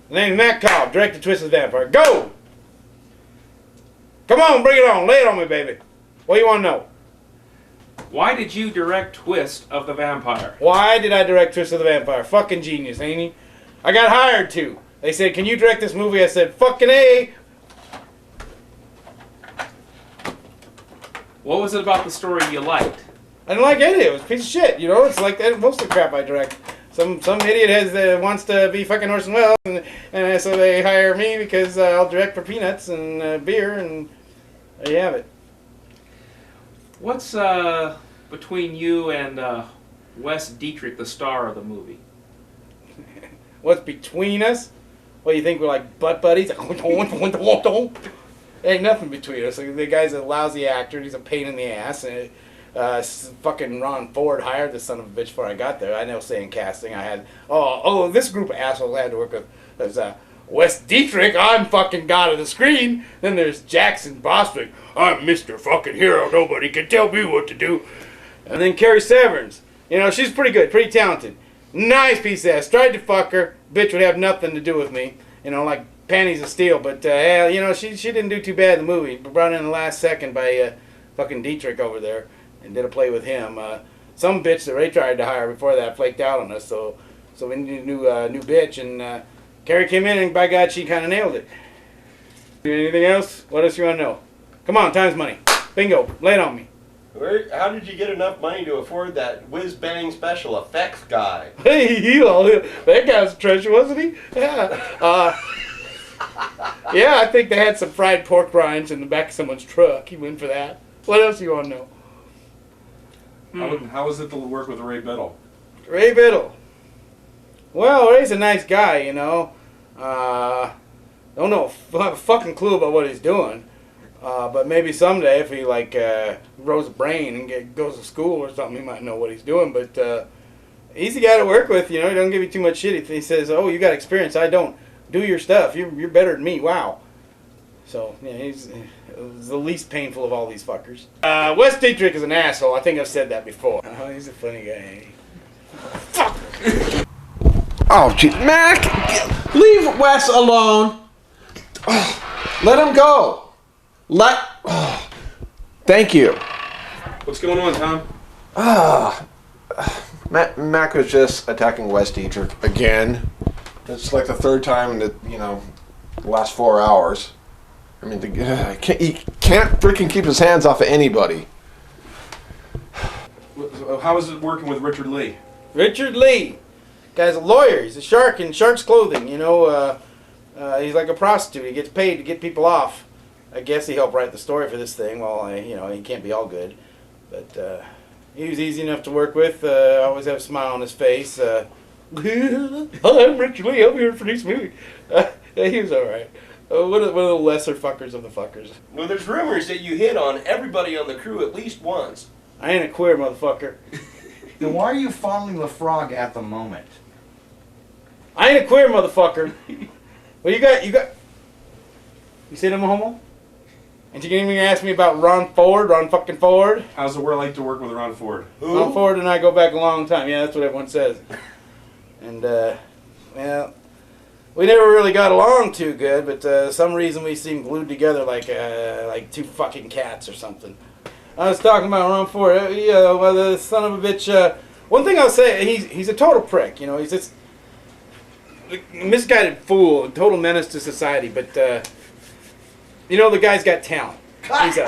The name's Matt Cobb, director Twisted Vampire. Go! Come on, bring it on. Lay it on me, baby. What do you want to know? Why did you direct Twist of the Vampire? Why did I direct Twist of the Vampire? Fucking genius, ain't he? I got hired to. They said, can you direct this movie? I said, fucking A. What was it about the story you liked? I didn't like any of it. It was a piece of shit, you know? It's like that, most of the crap I direct. Some idiot wants to be fucking Orson Welles, and so they hire me because I'll direct for peanuts and beer, and there you have it. What's between you and Wes Dietrich, the star of the movie? What's between us? What, you think we're like butt buddies? Ain't nothing between us. The guy's a lousy actor. He's a pain in the ass. And fucking Ron Ford hired the son of a bitch before I got there. I know saying casting. I had this group of assholes I had to work with. There's Wes Dietrich. I'm fucking god of the screen. Then there's Jackson Bostwick. I'm Mr. fucking hero. Nobody can tell me what to do. And then Carrie Severance. You know, she's pretty good, pretty talented. Nice piece of ass. Tried to fuck her. Bitch would have nothing to do with me. You know, like panties of steel. But, you know, she didn't do too bad in the movie. Brought in the last second by fucking Dietrich over there. And did a play with him. Some bitch that Ray tried to hire before that flaked out on us. So we need a new bitch. And Carrie came in and by God, she kind of nailed it. Anything else? What else you want to know? Come on, time's money. Bingo. Lay it on me. How did you get enough money to afford that whiz-bang special effects guy? Hey, that guy was a treasure, wasn't he? Yeah. Yeah, I think they had some fried pork rinds in the back of someone's truck. He went for that. What else you want to know? How was it to work with Ray Biddle? Ray Biddle. Well, Ray's a nice guy, you know. Don't know a fucking clue about what he's doing. But maybe someday if he grows a brain and goes to school or something, he might know what he's doing. But he's the guy to work with, you know. He doesn't give you too much shit. He says, "Oh, you got experience. I don't. Do your stuff. You're better than me. Wow." So yeah, he's the least painful of all these fuckers. Wes Dietrich is an asshole. I think I've said that before. Oh, he's a funny guy. Fuck. Oh, gee, Mac, leave Wes alone. Oh, let him go. Thank you. What's going on, Tom? Mac was just attacking Wes Dietrich again. It's like the third time in the last 4 hours. I mean, he can't freaking keep his hands off of anybody. How is it working with Richard Lee? Richard Lee. Guy's a lawyer. He's a shark in shark's clothing. You know, he's like a prostitute. He gets paid to get people off. I guess he helped write the story for this thing. Well, he can't be all good. But he was easy enough to work with. Always have a smile on his face. I'm Richard Lee. I'm here for this movie. He was all right. One of the lesser fuckers of the fuckers. Well, there's rumors that you hit on everybody on the crew at least once. I ain't a queer motherfucker. Then why are you fondling the frog at the moment? I ain't a queer motherfucker. Well, you got. You said I'm a homo? And you can even ask me about Ron fucking Ford. How's it like to work with Ron Ford? Who? Ron Ford and I go back a long time. Yeah, that's what everyone says. And, well, we never really got along too good, but some reason we seemed glued together like two fucking cats or something. I was talking about Ron Ford. The son of a bitch. One thing I'll say, he's a total prick. You know, he's just a misguided fool, a total menace to society. But the guy's got talent. He's a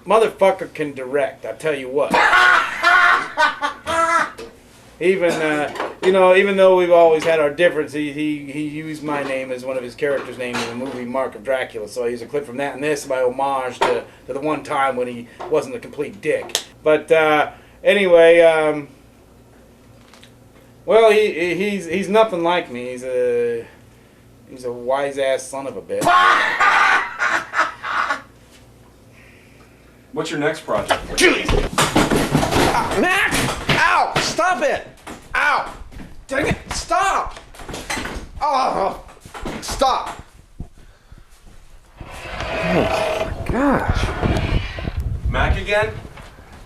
motherfucker can direct. I tell you what. Even though we've always had our difference, he used my name as one of his characters' names in the movie Mark of Dracula. So I use a clip from that and this by homage to the one time when he wasn't a complete dick. But anyway, well, he's nothing like me. He's a wise ass son of a bitch. What's your next project? Mac! Ow! Stop it! Ow! Dang it! Stop! Oh! Stop! Oh my gosh. Mac again?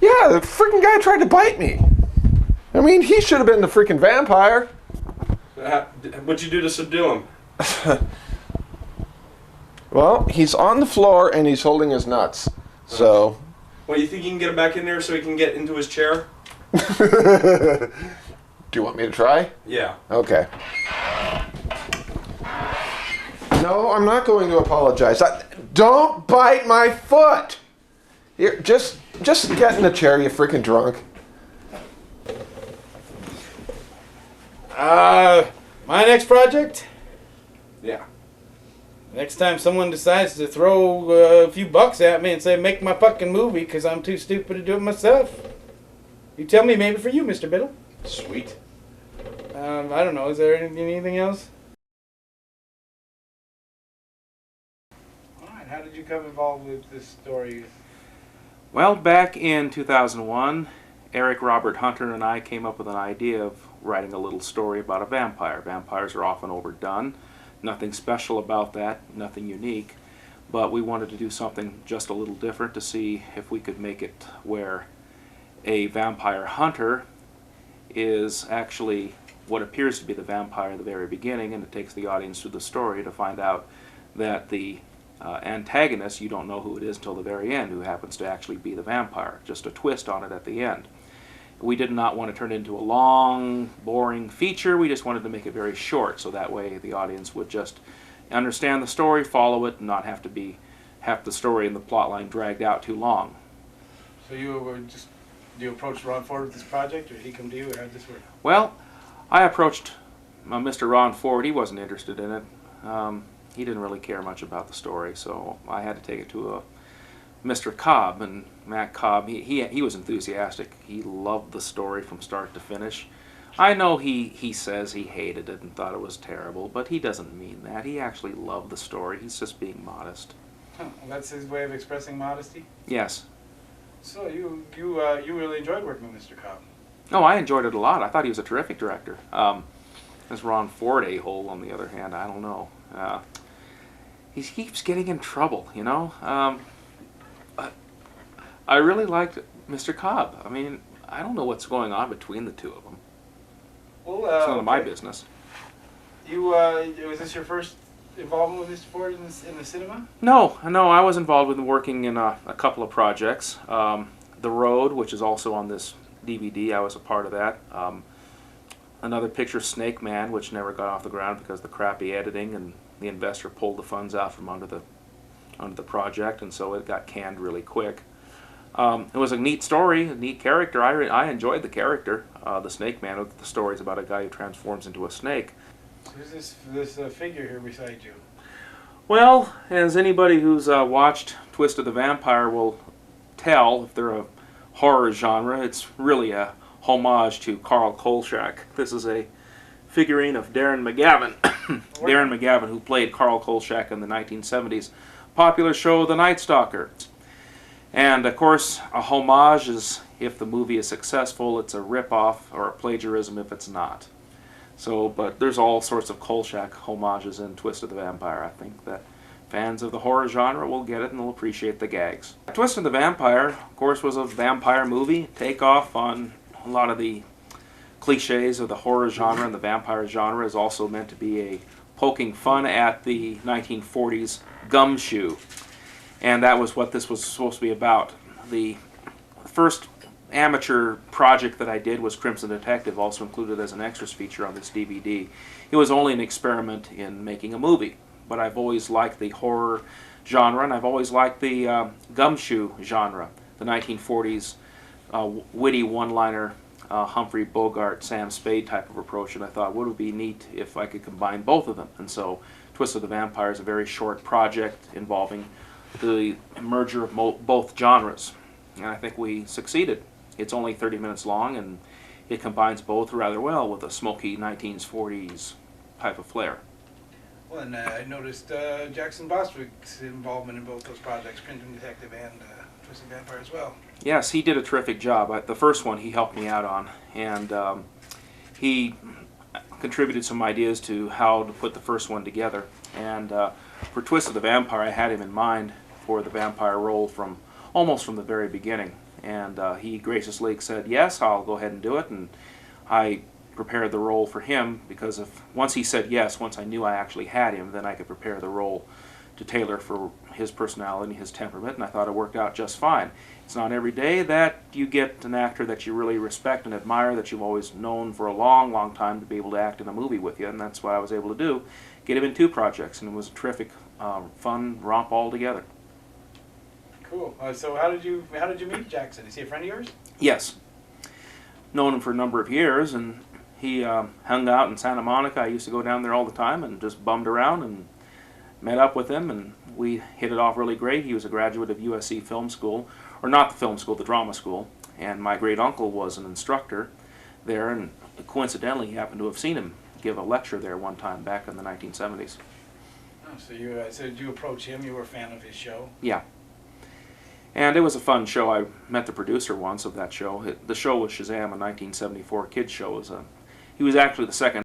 Yeah, the freaking guy tried to bite me. I mean, he should have been the freaking vampire. What'd you do to subdue him? Well, he's on the floor and he's holding his nuts. So. Well, you think you can get him back in there so he can get into his chair? Do you want me to try? Yeah. Okay. No, I'm not going to apologize. Don't bite my foot! Here, just get in the chair, you freaking drunk. My next project? Yeah. Next time someone decides to throw a few bucks at me and say, make my fucking movie because I'm too stupid to do it myself. You tell me, maybe for you, Mr. Biddle. Sweet. I don't know, is there anything else? Alright, how did you come involved with this story? Well, back in 2001, Eric Robert Hunter and I came up with an idea of writing a little story about a vampire. Vampires are often overdone. Nothing special about that, nothing unique. But we wanted to do something just a little different to see if we could make it where a vampire hunter is actually what appears to be the vampire at the very beginning, and it takes the audience through the story to find out that the antagonist, you don't know who it is until the very end, who happens to actually be the vampire. Just a twist on it at the end. We did not want to turn it into a long, boring feature. We just wanted to make it very short, so that way the audience would just understand the story, follow it, and not have the story and the plot line dragged out too long. So you approached Ron Ford with this project, or did he come to you, or how did this work? Well, I approached Mr. Ron Ford. He wasn't interested in it. He didn't really care much about the story, so I had to take it to Mr. Cobb, and Matt Cobb, he was enthusiastic. He loved the story from start to finish. I know he says he hated it and thought it was terrible, but he doesn't mean that. He actually loved the story. He's just being modest. Huh, well, that's his way of expressing modesty? Yes. So you really enjoyed working with Mr. Cobb? Oh, I enjoyed it a lot. I thought he was a terrific director. This Ron Ford a-hole, on the other hand, I don't know. He keeps getting in trouble, you know? I really liked Mr. Cobb. I mean, I don't know what's going on between the two of them. Well, It's none of my business. Was this your first involvement with Mr. Ford in the cinema? No, I was involved with working in a couple of projects. The Road, which is also on this DVD, I was a part of that. Another picture, Snake Man, which never got off the ground because of the crappy editing, and the investor pulled the funds out from under the project, and so it got canned really quick. It was a neat story, a neat character. I enjoyed the character, the Snake Man. The story's about a guy who transforms into a snake. Who's this figure here beside you? Well, as anybody who's watched Twist of the Vampire will tell, if they're a horror genre, it's really a homage to Carl Kolchak. This is a figurine of Darren McGavin. Darren McGavin, who played Carl Kolchak in the 1970s popular show The Night Stalker. And of course, a homage is, if the movie is successful, it's a rip-off, or a plagiarism if it's not. So, but there's all sorts of Kolchak homages in Twist of the Vampire. I think that fans of the horror genre will get it and will appreciate the gags. Twist of the Vampire, of course, was a vampire movie, takeoff on a lot of the cliches of the horror genre, and the vampire genre is also meant to be a poking fun at the 1940s gumshoe. And that was what this was supposed to be about. The first amateur project that I did was Crimson Detective, also included as an extras feature on this DVD. It was only an experiment in making a movie, but I've always liked the horror genre, and I've always liked the gumshoe genre, the 1940s witty one-liner, Humphrey Bogart, Sam Spade type of approach, and I thought, would it be neat if I could combine both of them? And so Twist of the Vampire is a very short project involving the merger of both genres, and I think we succeeded. It's only 30 minutes long, and it combines both rather well with a smoky 1940s type of flair. Well, and I noticed Jackson Bostwick's involvement in both those projects, Crimson Detective and Twist of the Vampire as well. Yes, he did a terrific job. The first one he helped me out on, and he contributed some ideas to how to put the first one together. And for Twist of the Vampire, I had him in mind for the vampire role almost from the very beginning. And he graciously said, yes, I'll go ahead and do it. And I prepared the role for him, because if once he said yes, once I knew I actually had him, then I could prepare the role to tailor for his personality, his temperament, and I thought it worked out just fine. It's not every day that you get an actor that you really respect and admire, that you've always known for a long, long time, to be able to act in a movie with you, and that's what I was able to do. Get him in 2 projects, and it was a terrific, fun romp all together. Cool. So how did you meet Jackson? Is he a friend of yours? Yes. Known him for a number of years, and he hung out in Santa Monica. I used to go down there all the time and just bummed around and met up with him, and we hit it off really great. He was a graduate of USC Film School, or not the film school, the drama school, and my great uncle was an instructor there, and coincidentally he happened to have seen him give a lecture there one time back in the 1970s. Oh, so did you approach him? You were a fan of his show? Yeah. And it was a fun show. I met the producer once of that show. The show was Shazam, a 1974 kids show. He was actually the second